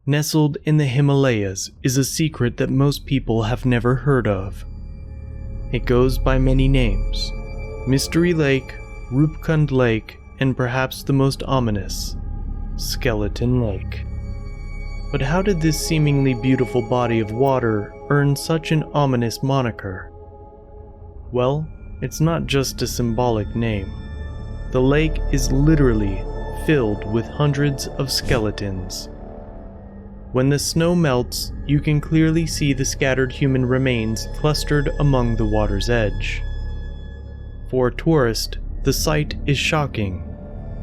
Nestled in the Himalayas is a secret that most people have never heard of. It goes by many names: Mystery Lake, Roopkund Lake, and perhaps the most ominous, Skeleton Lake. But how did this seemingly beautiful body of water earn such an ominous moniker? Well, it's not just a symbolic name. The lake is literally filled with hundreds of skeletons. When the snow melts, you can clearly see the scattered human remains clustered among the water's edge. For a tourist, the sight is shocking.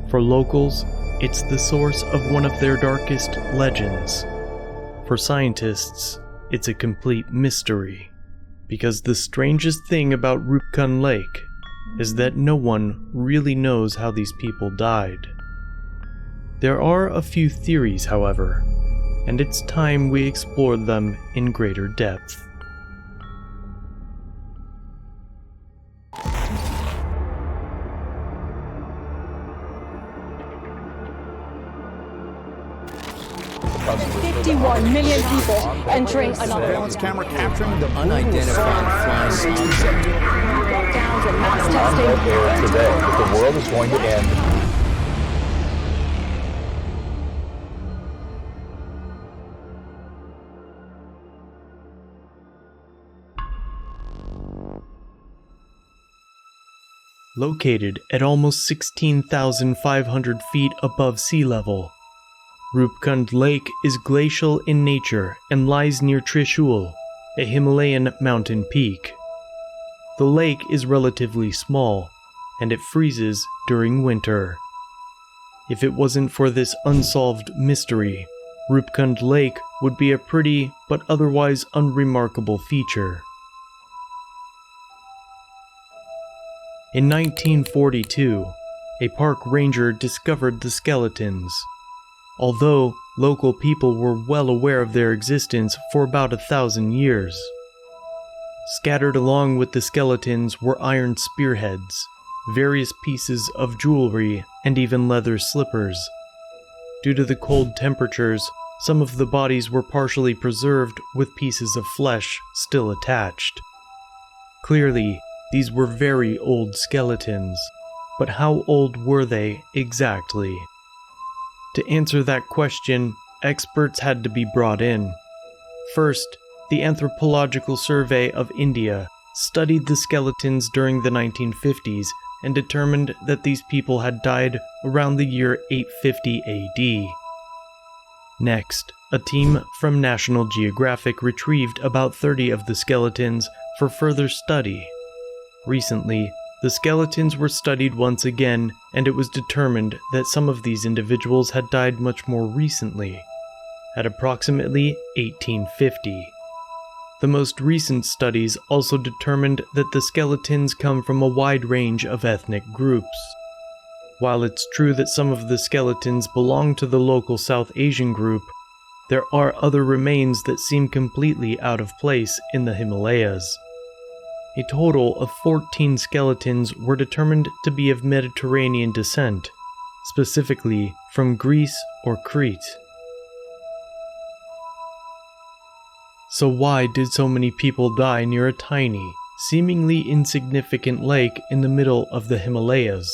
For locals, it's the source of one of their darkest legends. For scientists, it's a complete mystery. Because the strangest thing about Roopkund Lake is that no one really knows how these people died. There are a few theories, however, and it's time we explore them in greater depth. $51 million people entering another surveillance camera capturing the unidentified flying object. lockdowns and mass testing. Today, that the world is going to end. Located at almost 16,500 feet above sea level, Roopkund Lake is glacial in nature and lies near Trishul, a Himalayan mountain peak. The lake is relatively small, and it freezes during winter. If it wasn't for this unsolved mystery, Roopkund Lake would be a pretty but otherwise unremarkable feature. In 1942, a park ranger discovered the skeletons. Although local people were well aware of their existence for about 1,000 years. Scattered along with the skeletons were iron spearheads, various pieces of jewelry, and even leather slippers. Due to the cold temperatures, some of the bodies were partially preserved with pieces of flesh still attached. Clearly, these were very old skeletons, but how old were they exactly? To answer that question, experts had to be brought in. First, the Anthropological Survey of India studied the skeletons during the 1950s and determined that these people had died around the year 850 AD. Next, a team from National Geographic retrieved about 30 of the skeletons for further study. Recently, the skeletons were studied once again, and it was determined that some of these individuals had died much more recently, at approximately 1850. The most recent studies also determined that the skeletons come from a wide range of ethnic groups. While it's true that some of the skeletons belong to the local South Asian group, there are other remains that seem completely out of place in the Himalayas. A total of 14 skeletons were determined to be of Mediterranean descent, specifically from Greece or Crete. So why did so many people die near a tiny, seemingly insignificant lake in the middle of the Himalayas?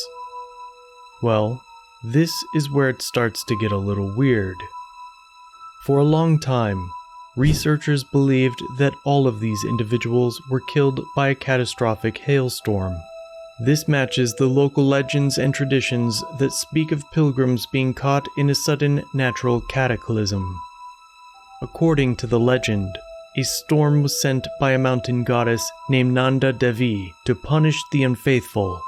Well, this is where it starts to get a little weird. For a long time, researchers believed that all of these individuals were killed by a catastrophic hailstorm. This matches the local legends and traditions that speak of pilgrims being caught in a sudden natural cataclysm. According to the legend, a storm was sent by a mountain goddess named Nanda Devi to punish the unfaithful.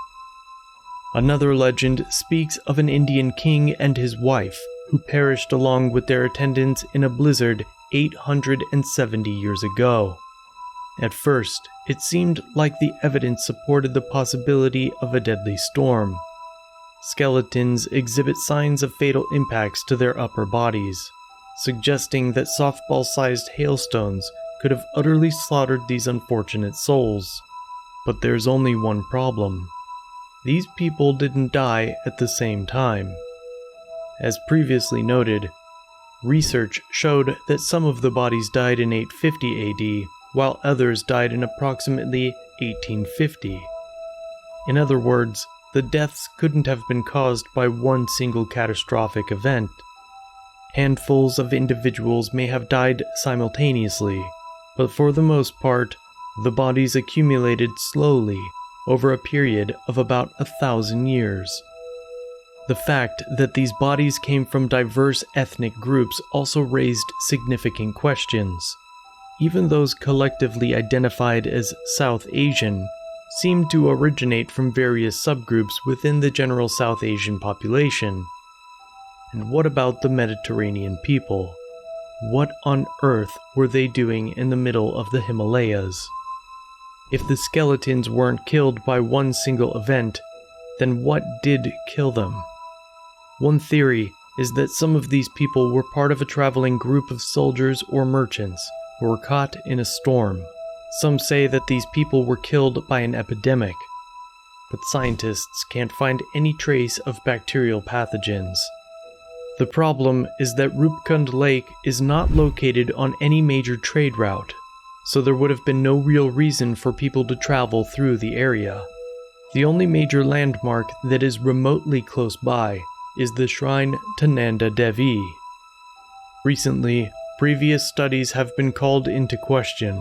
Another legend speaks of an Indian king and his wife who perished along with their attendants in a blizzard 870 years ago. At first, it seemed like the evidence supported the possibility of a deadly storm. Skeletons exhibit signs of fatal impacts to their upper bodies, suggesting that softball-sized hailstones could have utterly slaughtered these unfortunate souls. But there's only one problem. These people didn't die at the same time. As previously noted, Research showed that some of the bodies died in 850 AD, while others died in approximately 1850. In other words, the deaths couldn't have been caused by one single catastrophic event. Handfuls of individuals may have died simultaneously, but for the most part, the bodies accumulated slowly over a period of about 1,000 years. The fact that these bodies came from diverse ethnic groups also raised significant questions. Even those collectively identified as South Asian seem to originate from various subgroups within the general South Asian population. And what about the Mediterranean people? What on earth were they doing in the middle of the Himalayas? If the skeletons weren't killed by one single event, then what did kill them? One theory is that some of these people were part of a traveling group of soldiers or merchants who were caught in a storm. Some say that these people were killed by an epidemic, but scientists can't find any trace of bacterial pathogens. The problem is that Roopkund Lake is not located on any major trade route, so there would have been no real reason for people to travel through the area. The only major landmark that is remotely close by is the shrine to Nanda Devi. Recently, previous studies have been called into question.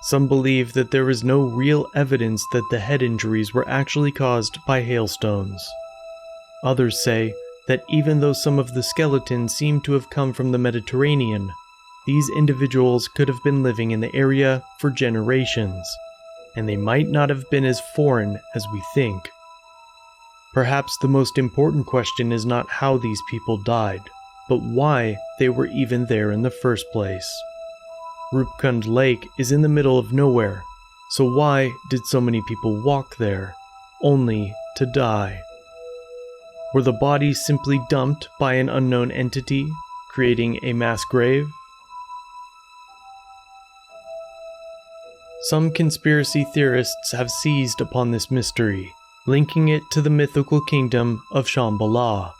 Some believe that there is no real evidence that the head injuries were actually caused by hailstones. Others say that even though some of the skeletons seem to have come from the Mediterranean, these individuals could have been living in the area for generations, and they might not have been as foreign as we think. Perhaps the most important question is not how these people died, but why they were even there in the first place. Roopkund Lake is in the middle of nowhere, so why did so many people walk there, only to die? Were the bodies simply dumped by an unknown entity, creating a mass grave? Some conspiracy theorists have seized upon this mystery, linking it to the mythical kingdom of Shambhala.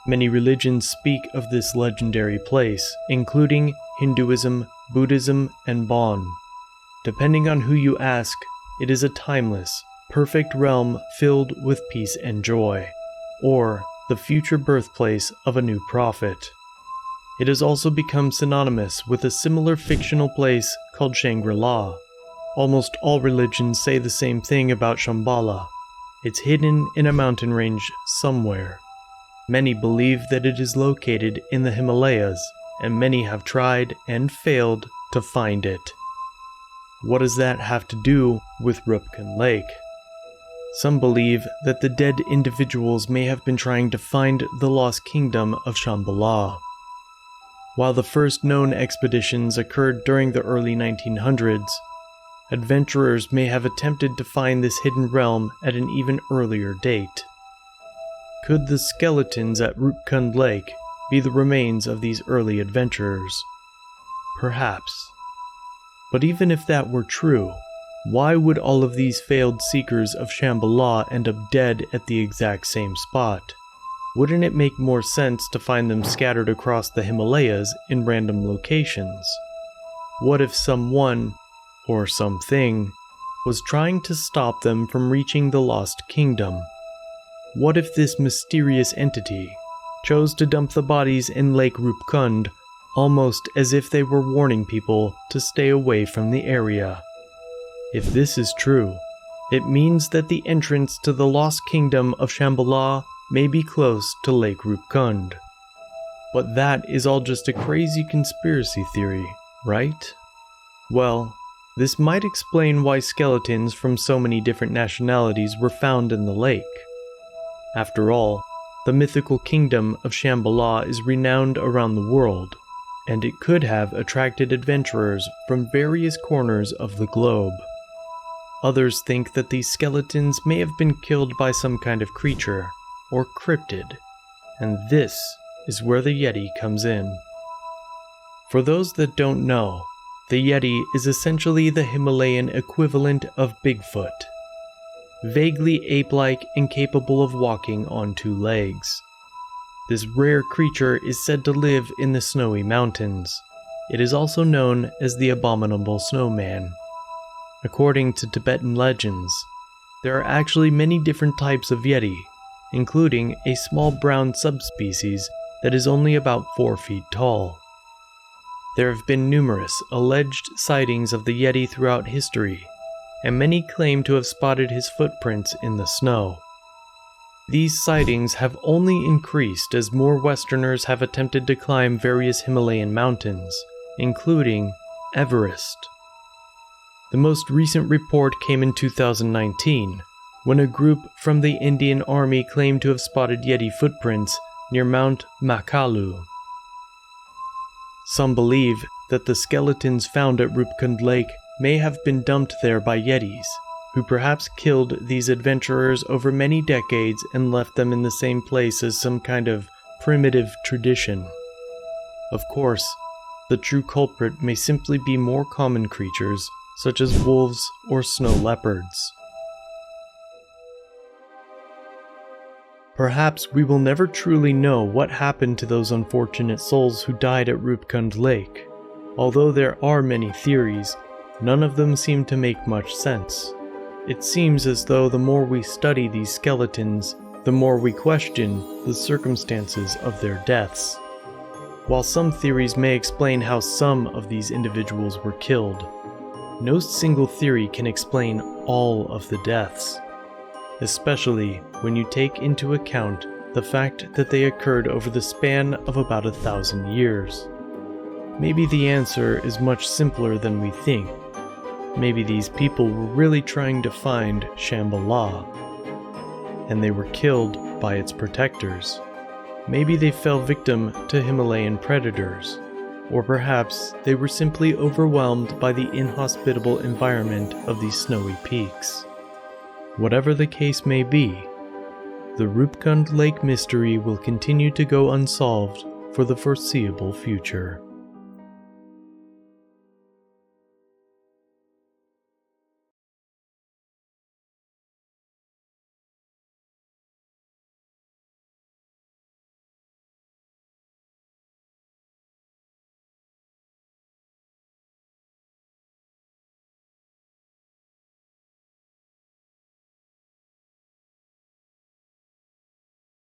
Many religions speak of this legendary place, including Hinduism, Buddhism, and Bon. Depending on who you ask, it is a timeless, perfect realm filled with peace and joy, or the future birthplace of a new prophet. It has also become synonymous with a similar fictional place called Shangri-La. Almost all religions say the same thing about Shambhala. It's hidden in a mountain range somewhere. Many believe that it is located in the Himalayas, and many have tried and failed to find it. What does that have to do with Roopkund Lake? Some believe that the dead individuals may have been trying to find the lost kingdom of Shambhala. While the first known expeditions occurred during the early 1900s, adventurers may have attempted to find this hidden realm at an even earlier date. Could the skeletons at Roopkund Lake be the remains of these early adventurers? Perhaps. But even if that were true, why would all of these failed seekers of Shambhala end up dead at the exact same spot? Wouldn't it make more sense to find them scattered across the Himalayas in random locations? What if someone, or something, was trying to stop them from reaching the lost kingdom? What if this mysterious entity chose to dump the bodies in Lake Roopkund almost as if they were warning people to stay away from the area? If this is true, it means that the entrance to the lost kingdom of Shambhala may be close to Lake Roopkund. But that is all just a crazy conspiracy theory, right? Well, this might explain why skeletons from so many different nationalities were found in the lake. After all, the mythical kingdom of Shambhala is renowned around the world, and it could have attracted adventurers from various corners of the globe. Others think that these skeletons may have been killed by some kind of creature, or cryptid, and this is where the Yeti comes in. For those that don't know, the Yeti is essentially the Himalayan equivalent of Bigfoot. Vaguely ape-like and capable of walking on two legs. This rare creature is said to live in the snowy mountains. It is also known as the Abominable Snowman. According to Tibetan legends, there are actually many different types of Yeti, including a small brown subspecies that is only about 4 feet tall. There have been numerous alleged sightings of the Yeti throughout history, and many claim to have spotted his footprints in the snow. These sightings have only increased as more Westerners have attempted to climb various Himalayan mountains, including Everest. The most recent report came in 2019, when a group from the Indian Army claimed to have spotted Yeti footprints near Mount Makalu. Some believe that the skeletons found at Roopkund Lake may have been dumped there by Yetis, who perhaps killed these adventurers over many decades and left them in the same place as some kind of primitive tradition. Of course, the true culprit may simply be more common creatures, such as wolves or snow leopards. Perhaps we will never truly know what happened to those unfortunate souls who died at Roopkund Lake. Although there are many theories, none of them seem to make much sense. It seems as though the more we study these skeletons, the more we question the circumstances of their deaths. While some theories may explain how some of these individuals were killed, no single theory can explain all of the deaths, especially when you take into account the fact that they occurred over the span of about 1,000 years. Maybe the answer is much simpler than we think. Maybe these people were really trying to find Shambhala, and they were killed by its protectors. Maybe they fell victim to Himalayan predators, or perhaps they were simply overwhelmed by the inhospitable environment of these snowy peaks. Whatever the case may be, the Roopkund Lake mystery will continue to go unsolved for the foreseeable future.